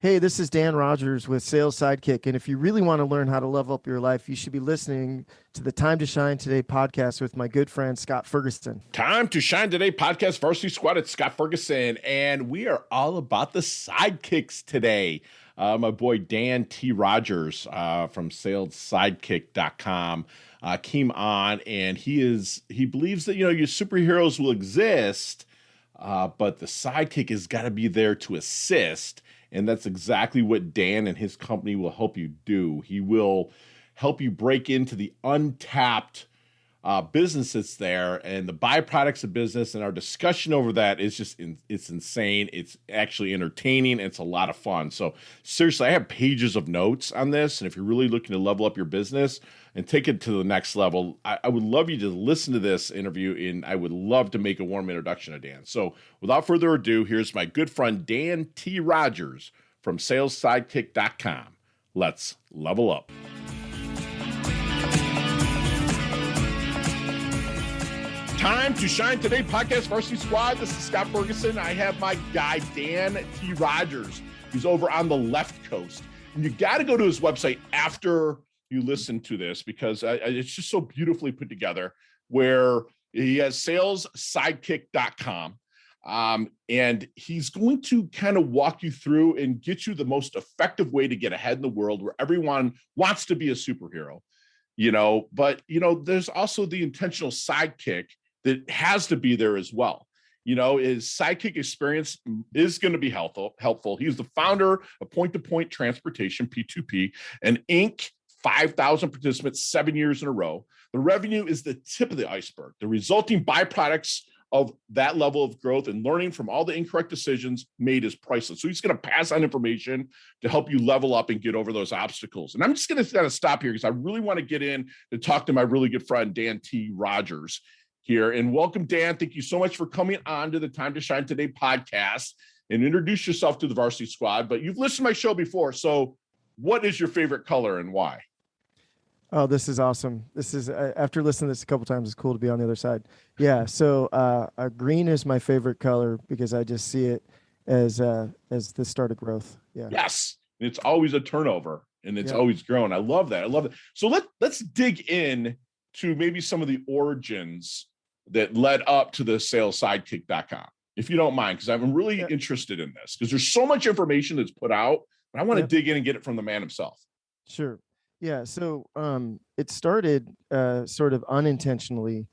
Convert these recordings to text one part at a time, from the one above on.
Hey, this is Dan Rogers with Sales Sidekick. And if you really want to learn how to level up your life, you should be listening to the Time to Shine Today podcast with my good friend, Scott Ferguson. Time to Shine Today podcast, Varsity Squad. It's Scott Ferguson, and we are all about the sidekicks today. My boy Dan T. Rogers from salessidekick.com came on, and he believes that, your superheroes will exist, but the sidekick has got to be there to assist. And that's exactly what Dan and his company will help you do. He will help you break into the untapped business that's there and the byproducts of business. And our discussion over that is just, it's insane. It's actually entertaining. It's a lot of fun. So seriously, I have pages of notes on this. And if you're really looking to level up your business and take it to the next level, I would love you to listen to this interview, and I would love to make a warm introduction to Dan. So without further ado, here's my good friend, Dan T. Rogers from salessidekick.com. Let's level up. Time to Shine Today podcast, Varsity Squad. This is Scott Ferguson. I have my guy, Dan T. Rogers. He's over on the left coast. And you got to go to his website after you listen to this, because it's just so beautifully put together, where he has salessidekick.com. And he's going to kind of walk you through and get you the most effective way to get ahead in the world, where everyone wants to be a superhero, but there's also the intentional sidekick that has to be there as well. His sidekick experience is going to be helpful. He's the founder of Point-to-Point Transportation, P2P, and Inc. 5,000 participants, 7 years in a row. The revenue is the tip of the iceberg. The resulting byproducts of that level of growth and learning from all the incorrect decisions made is priceless. So he's going to pass on information to help you level up and get over those obstacles. And I'm just going to stop here, because I really want to get in to talk to my really good friend, Dan T. Rogers here. And welcome, Dan. Thank you so much for coming on to the Time to Shine Today podcast, and introduce yourself to the Varsity Squad. But you've listened to my show before. So what is your favorite color and why? Oh, this is awesome. This is, after listening to this a couple times, it's cool to be on the other side. Yeah. So green is my favorite color, because I just see it as the start of growth. Yeah. Yes. And it's always a turnover, and it's always growing. I love that. So let's dig in to maybe some of the origins that led up to the salessidekick.com, if you don't mind, because I'm really interested in this, because there's so much information that's put out, but I want to dig in and get it from the man himself. Sure. Yeah. So it started sort of unintentionally.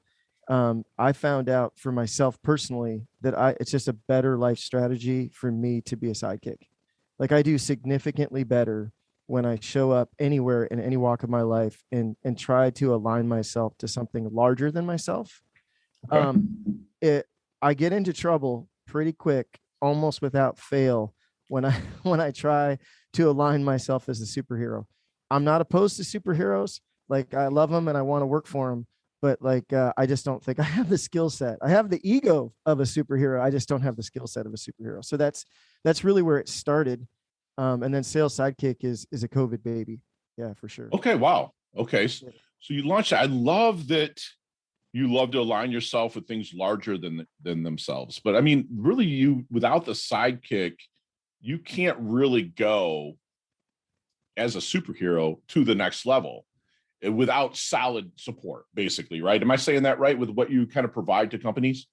I found out for myself personally that it's just a better life strategy for me to be a sidekick. Like, I do significantly better when I show up anywhere in any walk of my life and try to align myself to something larger than myself. Okay. I get into trouble pretty quick, almost without fail, when I try to align myself as a superhero. I'm not opposed to superheroes. Like, I love them and I want to work for them, but I just don't think I have the skill set. I have the ego of a superhero. I just don't have the skill set of a superhero. So that's really where it started. And then Sales Sidekick is a COVID baby. Yeah, for sure. Okay. Wow. Okay. So you launched it. I love that you love to align yourself with things larger than themselves. But I mean, really, without the sidekick, you can't really go as a superhero to the next level without solid support, basically, right? Am I saying that right with what you kind of provide to companies?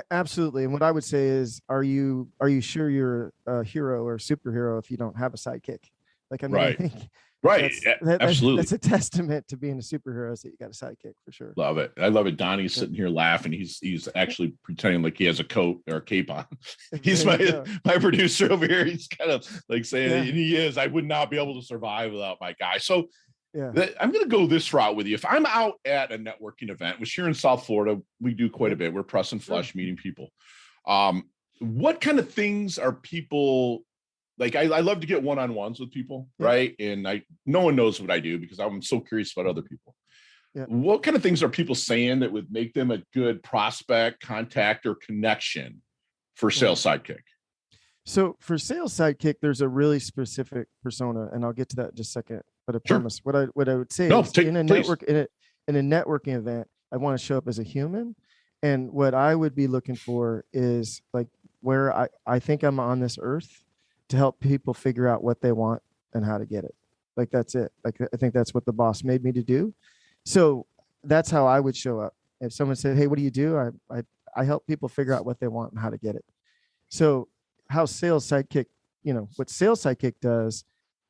Absolutely. And what I would say is, are you sure you're a hero or a superhero if you don't have a sidekick? Like, I mean, right. I think right. Absolutely. That's a testament to being a superhero, is that you got a sidekick, for sure. Love it. I love it. Donnie's sitting here laughing. He's actually pretending like he has a coat or a cape on. He's my producer over here. He's kind of like saying, and he is, I would not be able to survive without my guy. So I'm going to go this route with you. If I'm out at a networking event, which here in South Florida, we do quite a bit. We're press and flesh, meeting people. What kind of things are people like? I love to get one-on-ones with people, right? And no one knows what I do, because I'm so curious about other people. Yeah. What kind of things are people saying that would make them a good prospect, contact, or connection for Sales Sidekick? So for Sales Sidekick, there's a really specific persona, and I'll get to that in just a second. But I promise what I would say is, in a networking event, I want to show up as a human. And what I would be looking for is, like, where I think I'm on this earth to help people figure out what they want and how to get it. Like, that's it. Like, I think that's what the boss made me to do. So that's how I would show up. If someone said, "Hey, what do you do?" I help people figure out what they want and how to get it. So how Sales Sidekick, what Sales Sidekick does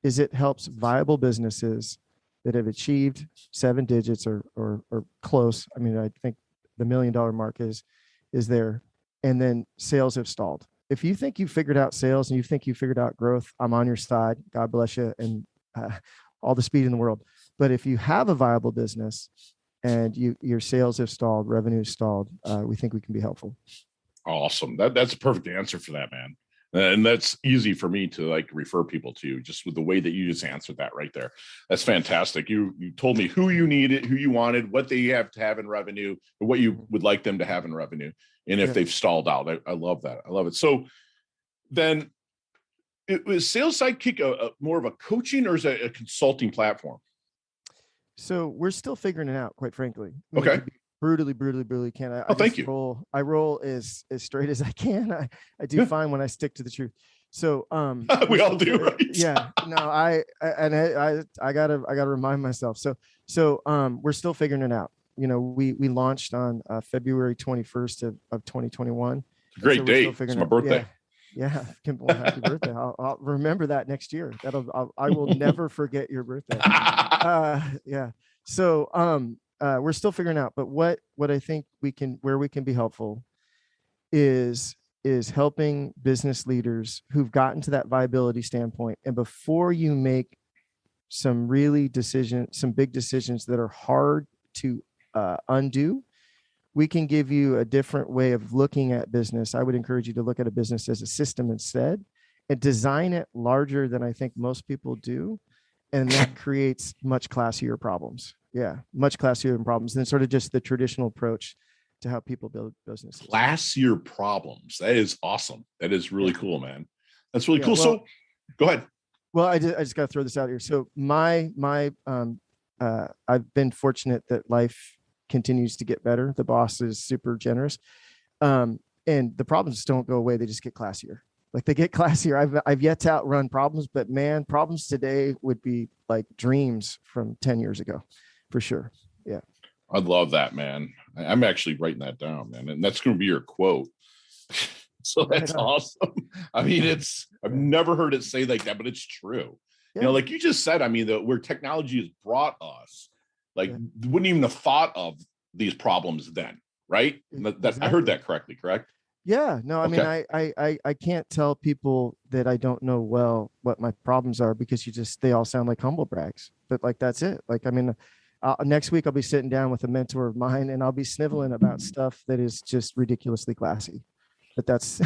is it helps viable businesses that have achieved 7 digits or close. I mean, I think the $1 million mark is there, and then sales have stalled. If you think you figured out sales and you think you figured out growth, I'm on your side. God bless you, and all the speed in the world. But if you have a viable business and your sales have stalled, revenue stalled, we think we can be helpful. Awesome. That's a perfect answer for that, man. And that's easy for me to like refer people to, just with the way that you just answered that right there. That's fantastic. You told me who you needed, who you wanted, what they have to have in revenue, and what you would like them to have in revenue. And if they've stalled out, I love that. I love it. So then it was Sales Sidekick more of a coaching, or is it a consulting platform? So we're still figuring it out, quite frankly. Okay. Brutally can I? Thank you. I roll as straight as I can. I do fine when I stick to the truth. So we all do, right? Yeah. No, I gotta remind myself. So we're still figuring it out. We launched on February 21st of 2021. It's a great date. It's my birthday. Yeah. Happy birthday. I'll remember that next year. I will never forget your birthday. Yeah. So we're still figuring out, but what I think where we can be helpful is helping business leaders who've gotten to that viability standpoint. And before you make some big decisions that are hard to undo, we can give you a different way of looking at business. I would encourage you to look at a business as a system instead, and design it larger than I think most people do. And that creates much classier problems. Yeah, much classier problems than sort of just the traditional approach to how people build businesses. Classier problems. That is awesome. That is really cool, man. That's really cool. Well, so go ahead. Well, I just got to throw this out here. So I've been fortunate that life continues to get better. The boss is super generous. And the problems don't go away. They just get classier. Like, they get classier. I've yet to outrun problems, but man, problems today would be like dreams from 10 years ago, for sure. Yeah. I love that, man. I'm actually writing that down, man. And that's going to be your quote. So that's awesome. I mean, I've never heard it say like that, but it's true. Yeah. Like you just said, I mean, where technology has brought us, like, wouldn't even have thought of these problems then, right? Exactly. I heard that correctly, correct? Yeah, no, I mean, I can't tell people that I don't know well what my problems are, because they all sound like humble brags, but like, that's it. Like, I mean, next week I'll be sitting down with a mentor of mine and I'll be sniveling about stuff that is just ridiculously classy, but that's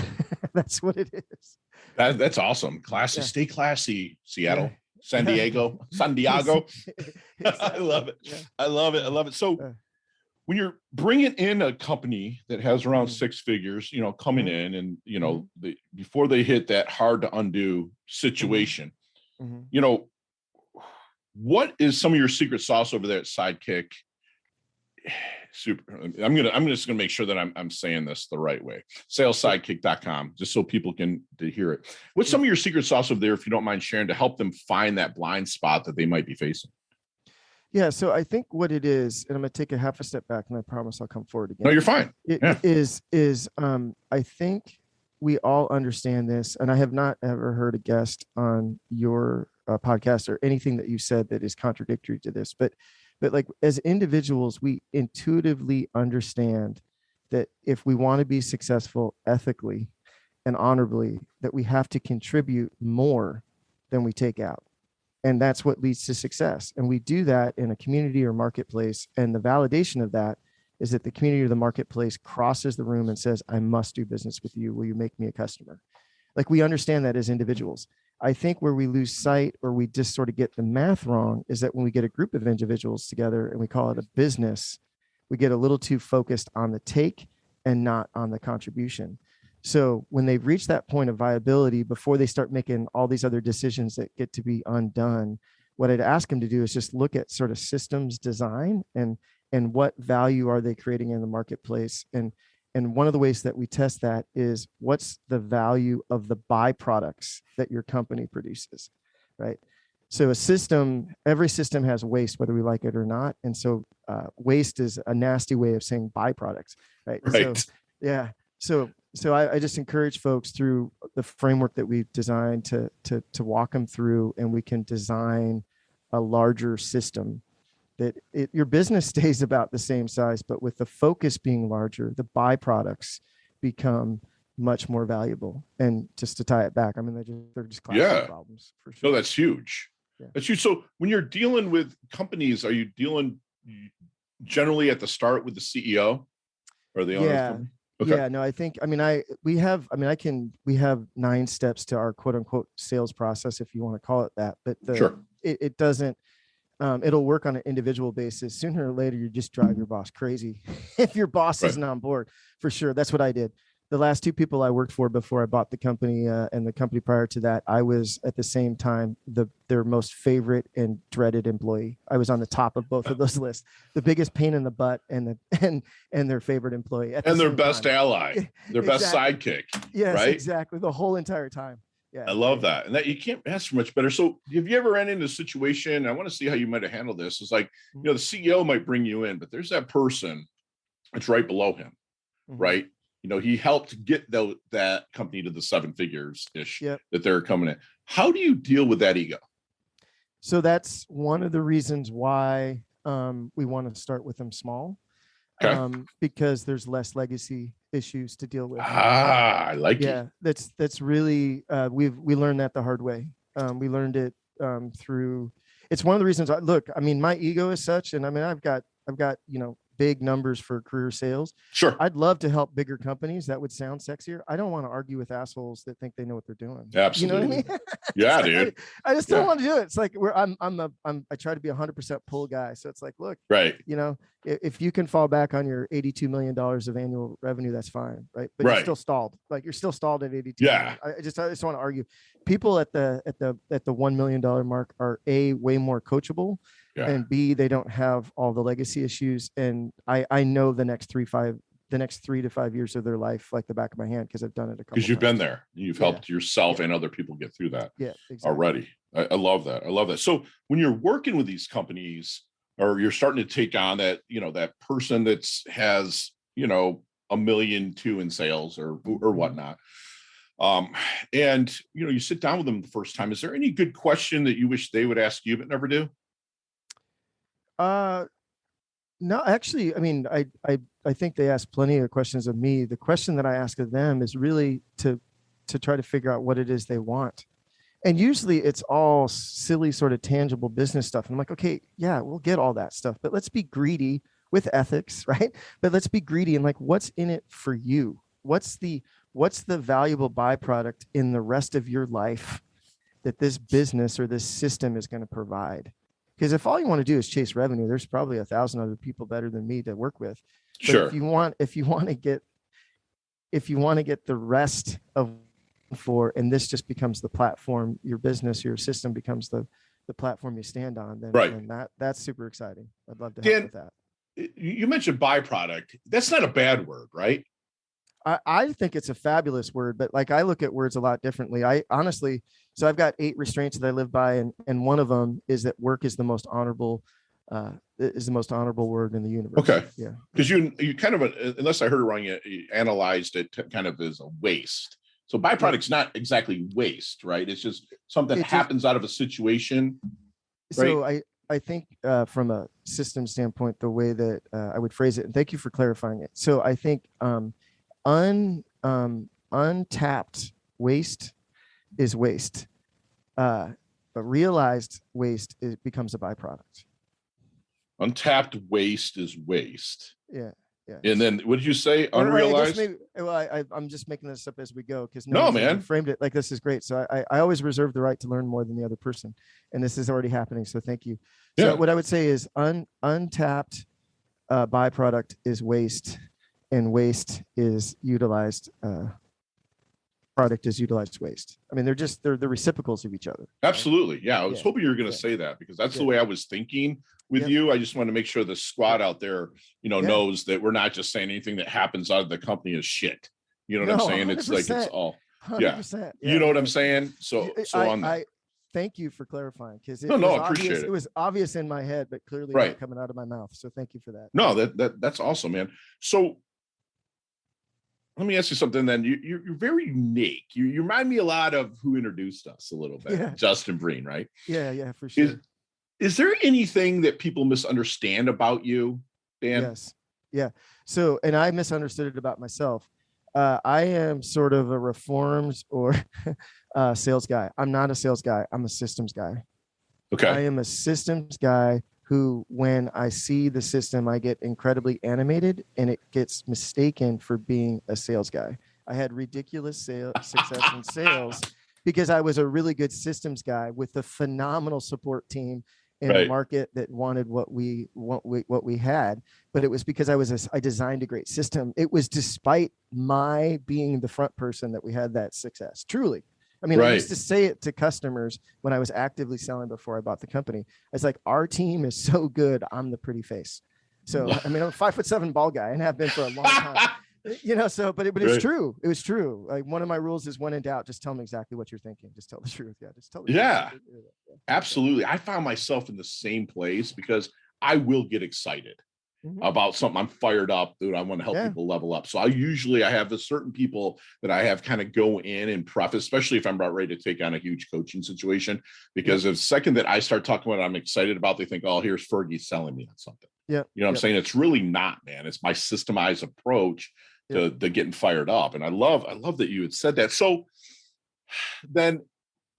what it is. That's awesome. Classy, stay classy, Seattle. San Diego. I love it. Yeah. I love it. So when you're bringing in a company that has around 6 figures, coming in and, before they hit that hard to undo situation, what is some of your secret sauce over there at Sidekick? Super. I'm just gonna make sure that I'm saying this the right way. Salessidekick.com, just so people can hear it. What's some of your secret sauce over there, if you don't mind sharing, to help them find that blind spot that they might be facing? Yeah. So I think what it is, and I'm gonna take a half a step back, and I promise I'll come forward again. No, you're fine. I think we all understand this, and I have not ever heard a guest on your podcast or anything that you said that is contradictory to this, but like, as individuals, we intuitively understand that if we want to be successful ethically and honorably, that we have to contribute more than we take out. And that's what leads to success. And we do that in a community or marketplace. And the validation of that is that the community or the marketplace crosses the room and says, I must do business with you. Will you make me a customer? Like, we understand that as individuals. I think where we lose sight, or we just sort of get the math wrong, is that when we get a group of individuals together and we call it a business, we get a little too focused on the take and not on the contribution. So when they've reached that point of viability, before they start making all these other decisions that get to be undone, what I'd ask them to do is just look at sort of systems design and what value are they creating in the marketplace, and And one of the ways that we test that is what's the value of the byproducts that your company produces, right? So every system has waste, whether we like it or not. And so waste is a nasty way of saying byproducts, right? Right. So, yeah. So I just encourage folks through the framework that we've designed to walk them through, and we can design a larger system that your business stays about the same size, but with the focus being larger, the byproducts become much more valuable. And just to tie it back, I mean, they're just classic problems for sure. No, that's huge. Yeah. That's huge. So when you're dealing with companies, are you dealing generally at the start with the CEO or the owner of the company? Okay. Yeah, no, I think, we have 9 steps to our quote unquote sales process, if you want to call it that, but sure. It doesn't, it'll work on an individual basis. Sooner or later, you just drive your boss crazy if your boss isn't on board, for sure. That's what I did. The last 2 people I worked for before I bought the company, and the company prior to that, I was at the same time their most favorite and dreaded employee. I was on the top of both of those lists, the biggest pain in the butt and their favorite employee, and their best ally, their best sidekick. Yes, right? Exactly. The whole entire time. Yeah, I love that. And that you can't ask for much better. So have you ever ran into a situation? I want to see how you might have handled this. It's like, the CEO might bring you in, but there's that person that's right below him, right? He helped get that company to the 7 figures ish that they're coming in. How do you deal with that ego? So that's one of the reasons why we want to start with them small, because there's less legacy issues to deal with. I like it. Yeah, that's really we learned that the hard way. We learned it through. It's one of the reasons. My ego is such, and I've got big numbers for career sales. Sure. I'd love to help bigger companies. That would sound sexier. I don't want to argue with assholes that think they know what they're doing. Absolutely. You know what I mean? Yeah, dude. I just don't want to do it. It's like I try to be 100% pull guy. So it's like, look, right. If you can fall back on your $82 million of annual revenue, that's fine. Right. But you're still stalled. You're still stalled at 82. Yeah. I just want to argue. People at the $1 million mark are way more coachable. Yeah. And B, they don't have all the legacy issues. And I know the next 3 to 5 years of their life like the back of my hand, because I've done it a couple times. Because you've been there. You've helped yourself and other people get through that already. I love that. I love that. So when you're working with these companies, or you're starting to take on that, that person that has, $1.2 million in sales or whatnot. And you sit down with them the first time. Is there any good question that you wish they would ask you but never do? No, actually, I think they ask plenty of questions of me. The question that I ask of them is really to try to figure out what it is they want. And usually it's all silly, sort of tangible business stuff. And I'm like, okay, yeah, we'll get all that stuff, but let's be greedy with ethics, right? But let's be greedy and like, what's in it for you? What's the valuable byproduct in the rest of your life that this business or this system is going to provide? Because if all you want to do is chase revenue, there's probably 1,000 other people better than me to work with. But sure. If you want to get the rest of and this just becomes the platform, your business, your system becomes the platform you stand on, then that's super exciting. I'd love to help with that. You mentioned byproduct. That's not a bad word, right? I think it's a fabulous word, but like I look at words a lot differently. So I've got 8 restraints that I live by, and one of them is that work is the most honorable word in the universe. Okay. Yeah. Because you kind of, unless I heard it wrong, you analyzed it kind of as a waste. So byproduct's not exactly waste, right? It's just something that happens out of a situation. So right? I think from a system standpoint, the way that I would phrase it, and thank you for clarifying it. So I think untapped waste is waste, but realized waste becomes a byproduct. Untapped waste is waste. Yeah. And then what did you say? Unrealized? I'm just making this up as we go, because man, framed it like this is great. So I always reserve the right to learn more than the other person, and this is already happening. So thank you. So what I would say is untapped byproduct is waste, and waste is utilized. Product is utilized waste. They're the reciprocals of each other. Absolutely. Yeah. I was hoping you were going to say that, because that's the way I was thinking with Yep. you. I just want to make sure the squad out there, Yeah. knows that we're not just saying anything that happens out of the company is shit. You know what I'm No, saying? It's like, it's 100%. all, yeah. 100%. You Yeah. know what I'm Yeah. saying? So on that. I thank you for clarifying, because No, it no, was I appreciate obvious. it. It was obvious in my head, but clearly Right. not coming out of my mouth. So thank you for that. No, that's awesome, man. So let me ask you something then. You're very unique. You remind me a lot of who introduced us a little bit, Yeah. Justin Breen, right? Yeah. Yeah, for sure. Is there anything that people misunderstand about you, Dan? Yes. Yeah. So, and I misunderstood it about myself. I am sort of a reformed or sales guy. I'm not a sales guy. I'm a systems guy. Okay. I am a systems guy who, when I see the system, I get incredibly animated and it gets mistaken for being a sales guy. I had ridiculous success in sales because I was a really good systems guy with a phenomenal support team in a market that wanted what we had, but it was because I designed a great system. It was despite my being the front person that we had that success. Truly. I mean, I used to say it to customers when I was actively selling before I bought the company. It's like, our team is so good, I'm the pretty face. So, I mean, I'm a 5'7" ball guy and have been for a long time. So, but it's true. It was true. Like, one of my rules is, when in doubt, just tell me exactly what you're thinking. Just tell the truth. Yeah, just tell the truth. Yeah, absolutely. I found myself in the same place because I will get excited about something. I'm fired up, dude. I want to help people level up. So I have a certain people that I have kind of go in and preface, especially if I'm about ready to take on a huge coaching situation, because the second that I start talking about what I'm excited about, they think, oh, here's Fergie selling me on something. Yeah. You know what I'm saying? It's really not, man. It's my systemized approach to getting fired up. And I love that you had said that. So then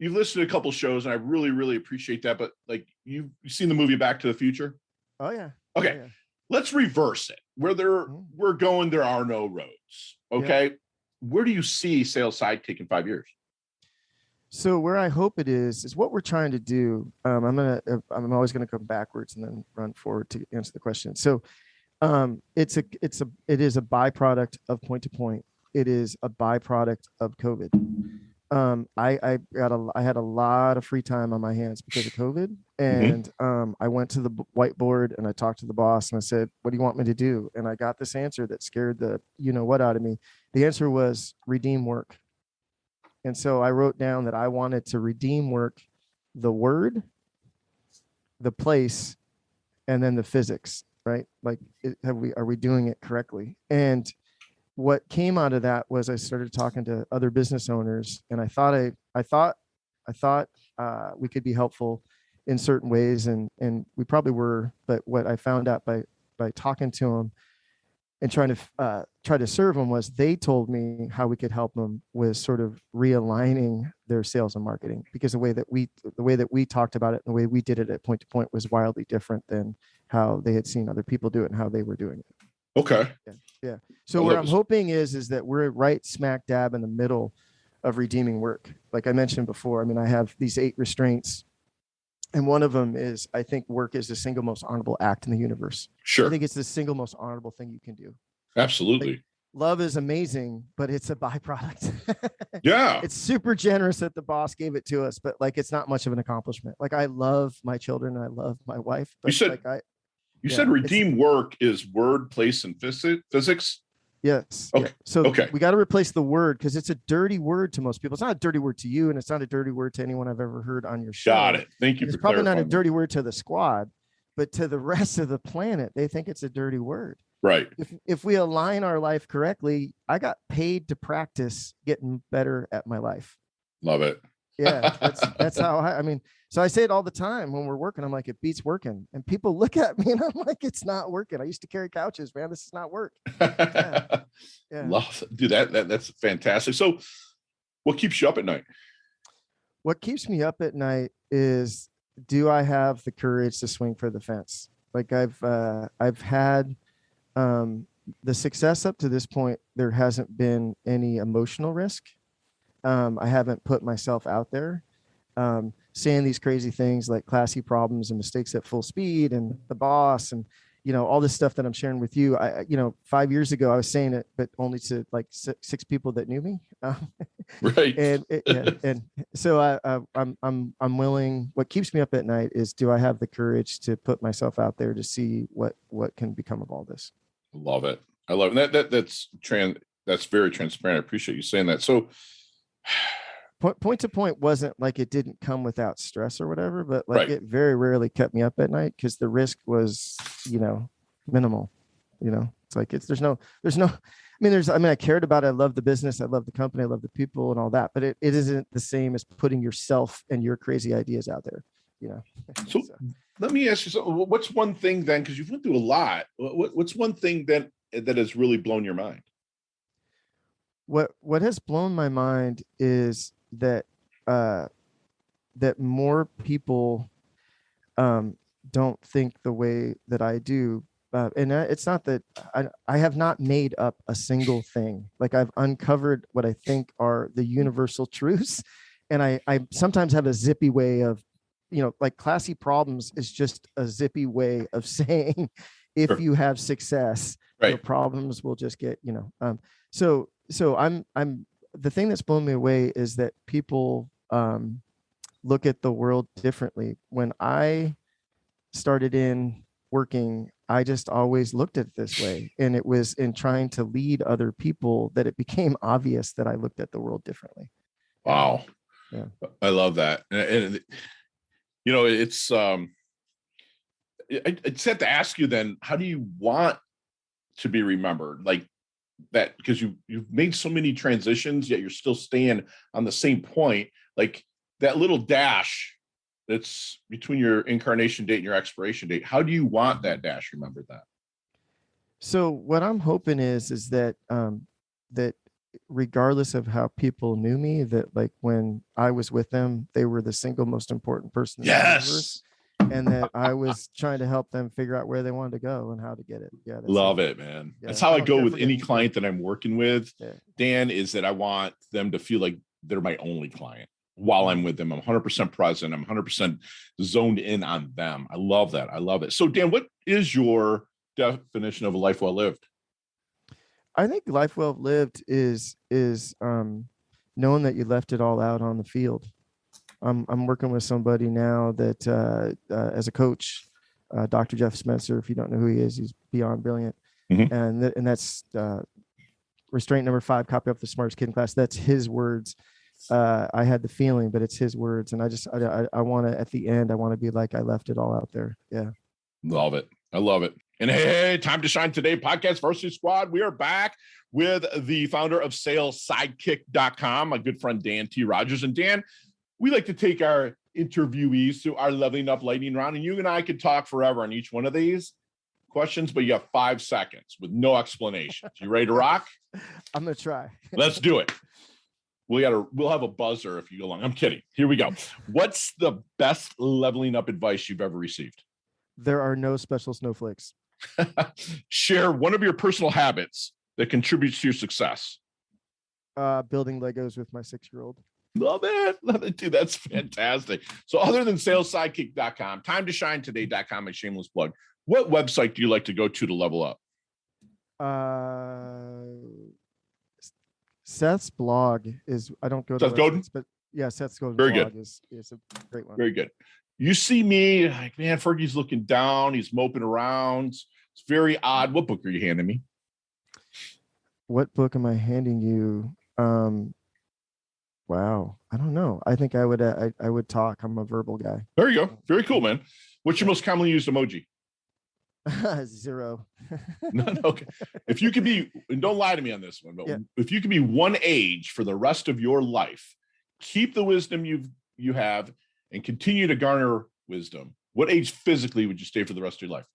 you've listened to a couple shows and I really, really appreciate that. But like, you've seen the movie Back to the Future? Oh yeah. Okay. Oh, yeah. Let's reverse it. Where we're going, there are no roads. Okay. Where do you see Sales Sidekick in 5 years? So where I hope it is what we're trying to do. I'm always going to come backwards and then run forward to answer the question. So it is a byproduct of point to point. It is a byproduct of COVID. I had a lot of free time on my hands because of COVID, and I went to the whiteboard and I talked to the boss and I said, "What do you want me to do?" And I got this answer that scared the what out of me. The answer was redeem work. And so I wrote down that I wanted to redeem work, the word, the place, and then the physics, right? Like, are we doing it correctly? And what came out of that was I started talking to other business owners, and I thought we could be helpful in certain ways, and we probably were. But what I found out by talking to them and trying to serve them was, they told me how we could help them with sort of realigning their sales and marketing, because the way that we talked about it and the way we did it at point to point was wildly different than how they had seen other people do it and how they were doing it. Okay. Yeah. So what I'm hoping is that we're right smack dab in the middle of redeeming work. Like I mentioned before, I mean, I have these 8 restraints, and one of them is, I think work is the single most honorable act in the universe. Sure. I think it's the single most honorable thing you can do. Absolutely. Like, love is amazing, but it's a byproduct. Yeah. It's super generous that the boss gave it to us, but like, it's not much of an accomplishment. Like, I love my children and I love my wife, but you said redeem work is word, place, and physics. Yes. Okay. Yeah. So we got to replace the word, because it's a dirty word to most people. It's not a dirty word to you, and it's not a dirty word to anyone I've ever heard on your show. Got it. Thank you. It's probably not a dirty word to the squad, but to the rest of the planet, they think it's a dirty word. Right. If we align our life correctly, I got paid to practice getting better at my life. Love it. Yeah, that's how I mean, so I say it all the time when we're working. I'm like, it beats working. And people look at me and I'm like, it's not working. I used to carry couches, man. This is not work. Yeah. Love it. Dude, that's fantastic. So what keeps you up at night? What keeps me up at night is, do I have the courage to swing for the fence? Like, I've had the success up to this point. There hasn't been any emotional risk. I haven't put myself out there saying these crazy things like classy problems and mistakes at full speed and the boss. And, all this stuff that I'm sharing with you, 5 years ago I was saying it, but only to like six people that knew me. Right. And so I'm willing. What keeps me up at night is, do I have the courage to put myself out there to see what can become of all this? Love it. I love it. That's very transparent. I appreciate you saying that. So point to point wasn't like it didn't come without stress or whatever, but like right. it very rarely kept me up at night because the risk was, minimal. It's like there's no, I cared about it. I love the business. I love the company. I love the people and all that, but it isn't the same as putting yourself and your crazy ideas out there, So let me ask you something. What's one thing then, because you've went through a lot, what's one thing that has really blown your mind? What has blown my mind is that that more people don't think the way that I do. And it's not that I have not made up a single thing. Like, I've uncovered what I think are the universal truths. And I sometimes have a zippy way of, like, classy problems is just a zippy way of saying, if Sure. you have success, right. your problems will just get, so I'm the thing that's blown me away is that people look at the world differently. When I started in working, I just always looked at it this way. And it was in trying to lead other people that it became obvious that I looked at the world differently. Wow. Yeah. I love that. And it's, I just have to ask you then, how do you want to be remembered? Like that, because you've made so many transitions, yet you're still staying on the same point. Like that little dash that's between your incarnation date and your expiration date. How do you want that dash remembered then? So what I'm hoping is that that regardless of how people knew me, that like when I was with them, they were the single most important person in the universe, and that I was trying to help them figure out where they wanted to go and how to get it. Yeah, love it, man. Yeah. That's how I go with any client that I'm working with. Yeah. Dan, is that I want them to feel like they're my only client. While I'm with them, I'm 100% present. I'm 100% zoned in on them. I love that. I love it. So, Dan, what is your definition of a life well lived? I think life well lived is knowing that you left it all out on the field. I'm working with somebody now that as a coach, Dr. Jeff Spencer. If you don't know who he is, he's beyond brilliant. Mm-hmm. And that's restraint number 5, copy up the smartest kid in class. That's his words. I had the feeling, but it's his words. And I want to, at the end, I want to be like, I left it all out there. Yeah. Love it. I love it. And hey, time to shine today podcast Varsity Squad. We are back with the founder of salessidekick.com, my good friend, Dan T. Rogers. And Dan, we like to take our interviewees through our leveling up lightning round, and you and I could talk forever on each one of these questions, but you have 5 seconds with no explanations. You ready to rock? I'm going to try. Let's do it. We'll have a buzzer if you go along. I'm kidding. Here we go. What's the best leveling up advice you've ever received? There are no special snowflakes. Share one of your personal habits that contributes to your success. Building Legos with my 6-year-old. Love it, dude. That's fantastic. So other than salessidekick.com, timetoshinetoday.com, my shameless plug, what website do you like to go to level up? Seth's blog is, I don't go to Seth Godin, but yeah, Seth's Godin very blog good. is a great one. Very good. You see me like, man, Fergie's looking down. He's moping around. It's very odd. What book are you handing me? What book am I handing you? Wow. I don't know. I think I would talk. I'm a verbal guy. There you go. Very cool, man. What's your most commonly used emoji? 0. No, okay. If you could be, and don't lie to me on this one, but if you could be one age for the rest of your life, keep the wisdom you have and continue to garner wisdom, what age physically would you stay for the rest of your life?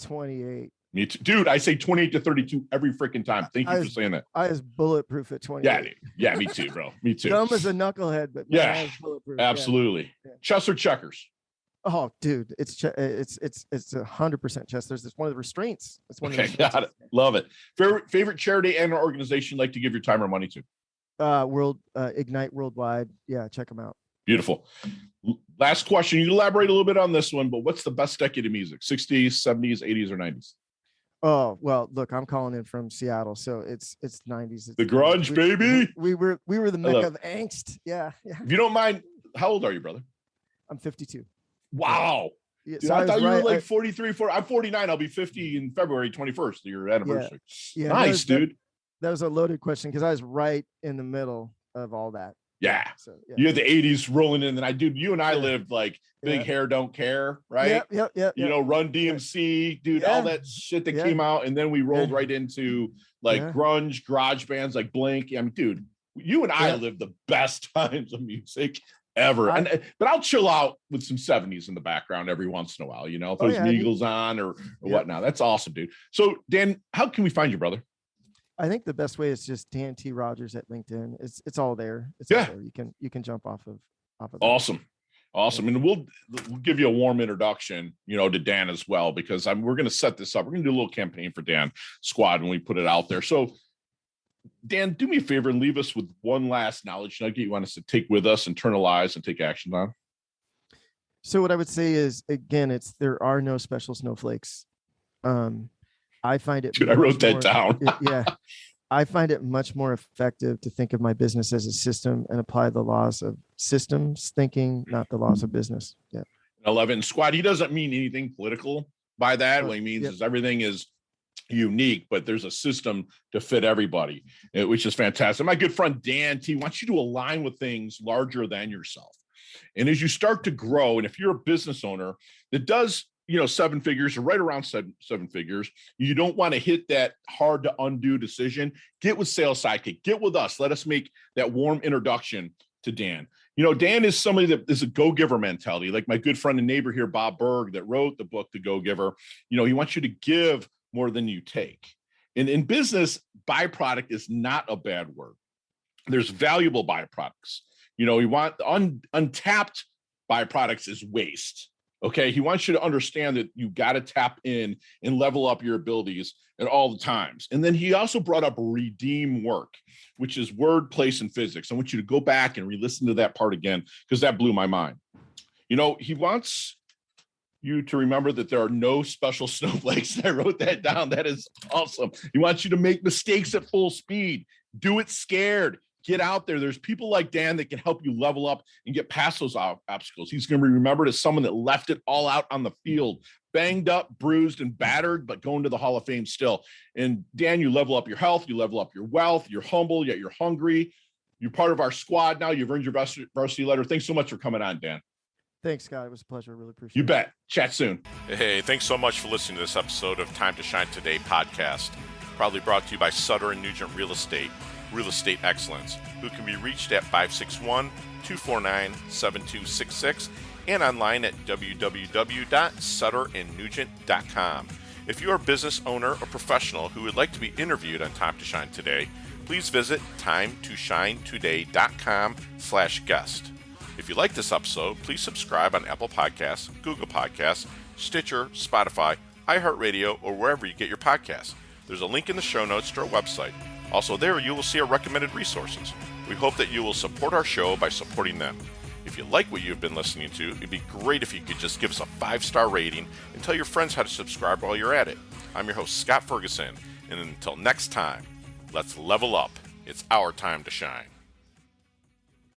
28. Me too. Dude, I say 28 to 32 every freaking time. Thank you for saying that. I was bulletproof at 28. Yeah, dude. Yeah, me too, bro. Me too. Dumb as a knucklehead, but yeah, I was bulletproof. Absolutely. Yeah. Chess or checkers? Oh, dude, it's 100% chess. There's one of the restraints. It's one. Okay, got it. Love it. Favorite charity and or organization you'd like to give your time or money to? Ignite Worldwide. Yeah, check them out. Beautiful. Last question. You elaborate a little bit on this one, but what's the best decade of music? 60s, 70s, 80s, or 90s? Oh, well, look, I'm calling in from Seattle, so it's 90s. It's The grunge, baby. We were the mecca of angst. Yeah. If you don't mind, how old are you, brother? I'm 52. Wow. Yeah, Dude, I thought you were like 43, 40. I'm 49. I'll be 50 in February 21st, your anniversary. Yeah, nice, dude. That was a loaded question because I was right in the middle of all that. Yeah. So, you had the 80s rolling in, and you and I lived like big hair don't care, right? Yep. You know, Run DMC, dude, all that shit that came out, and then we rolled right into like grunge, garage bands like Blink. I mean, dude, you and I lived the best times of music ever. But I'll chill out with some 70s in the background every once in a while, you know, if there's Eagles on or whatnot. That's awesome, dude. So Dan, how can we find you, brother? I think the best way is just Dan T. Rogers at LinkedIn. It's all there. It's all there. You can jump off of that. Awesome. And we'll give you a warm introduction, you know, to Dan as well, because we're going to set this up. We're going to do a little campaign for Dan Squad when we put it out there. So Dan, do me a favor and leave us with one last knowledge nugget you want us to take with us, internalize, and take action on. So what I would say is, again, there are no special snowflakes. I find it. Dude, I wrote that down. I find it much more effective to think of my business as a system and apply the laws of systems thinking, not the laws of business. Yeah. I love it. And Squad, he doesn't mean anything political by that. What he means is everything is unique, but there's a system to fit everybody, which is fantastic. My good friend Dan T wants you to align with things larger than yourself. And as you start to grow, and if you're a business owner that does, you know, 7 figures or right around seven figures, you don't want to hit that hard to undo decision. Get with Sales Sidekick. Get with us. Let us make that warm introduction to Dan. You know, Dan is somebody that is a go-giver mentality, like my good friend and neighbor here, Bob Berg, that wrote the book, The Go-Giver. You know, he wants you to give more than you take. And in business, byproduct is not a bad word. There's valuable byproducts. You know, you want untapped byproducts is waste. Okay. He wants you to understand that you got to tap in and level up your abilities at all the times. And then he also brought up redeem work, which is word, place, and physics. I want you to go back and re-listen to that part again, because that blew my mind. You know, he wants you to remember that there are no special snowflakes. I wrote that down. That is awesome. He wants you to make mistakes at full speed. Do it scared. Get out there. There's people like Dan that can help you level up and get past those obstacles. He's going to be remembered as someone that left it all out on the field, banged up, bruised, and battered, but going to the Hall of Fame still. And Dan, you level up your health, you level up your wealth, you're humble, yet you're hungry. You're part of our squad now. You've earned your varsity letter. Thanks so much for coming on, Dan. Thanks, Scott. It was a pleasure. I really appreciate it. You bet. Chat soon. Hey, thanks so much for listening to this episode of Time to Shine Today podcast. Proudly brought to you by Sutter & Nugent Real Estate Excellence, who can be reached at 561-249-7266 and online at www.sutterandnugent.com. If you are a business owner or professional who would like to be interviewed on Time to Shine Today, please visit timetoshinetoday.com/guest. If you like this episode, please subscribe on Apple Podcasts, Google Podcasts, Stitcher, Spotify, iHeartRadio, or wherever you get your podcasts. There's a link in the show notes to our website. Also there, you will see our recommended resources. We hope that you will support our show by supporting them. If you like what you've been listening to, it'd be great if you could just give us a 5-star rating and tell your friends how to subscribe while you're at it. I'm your host, Scott Ferguson, and until next time, let's level up. It's our time to shine.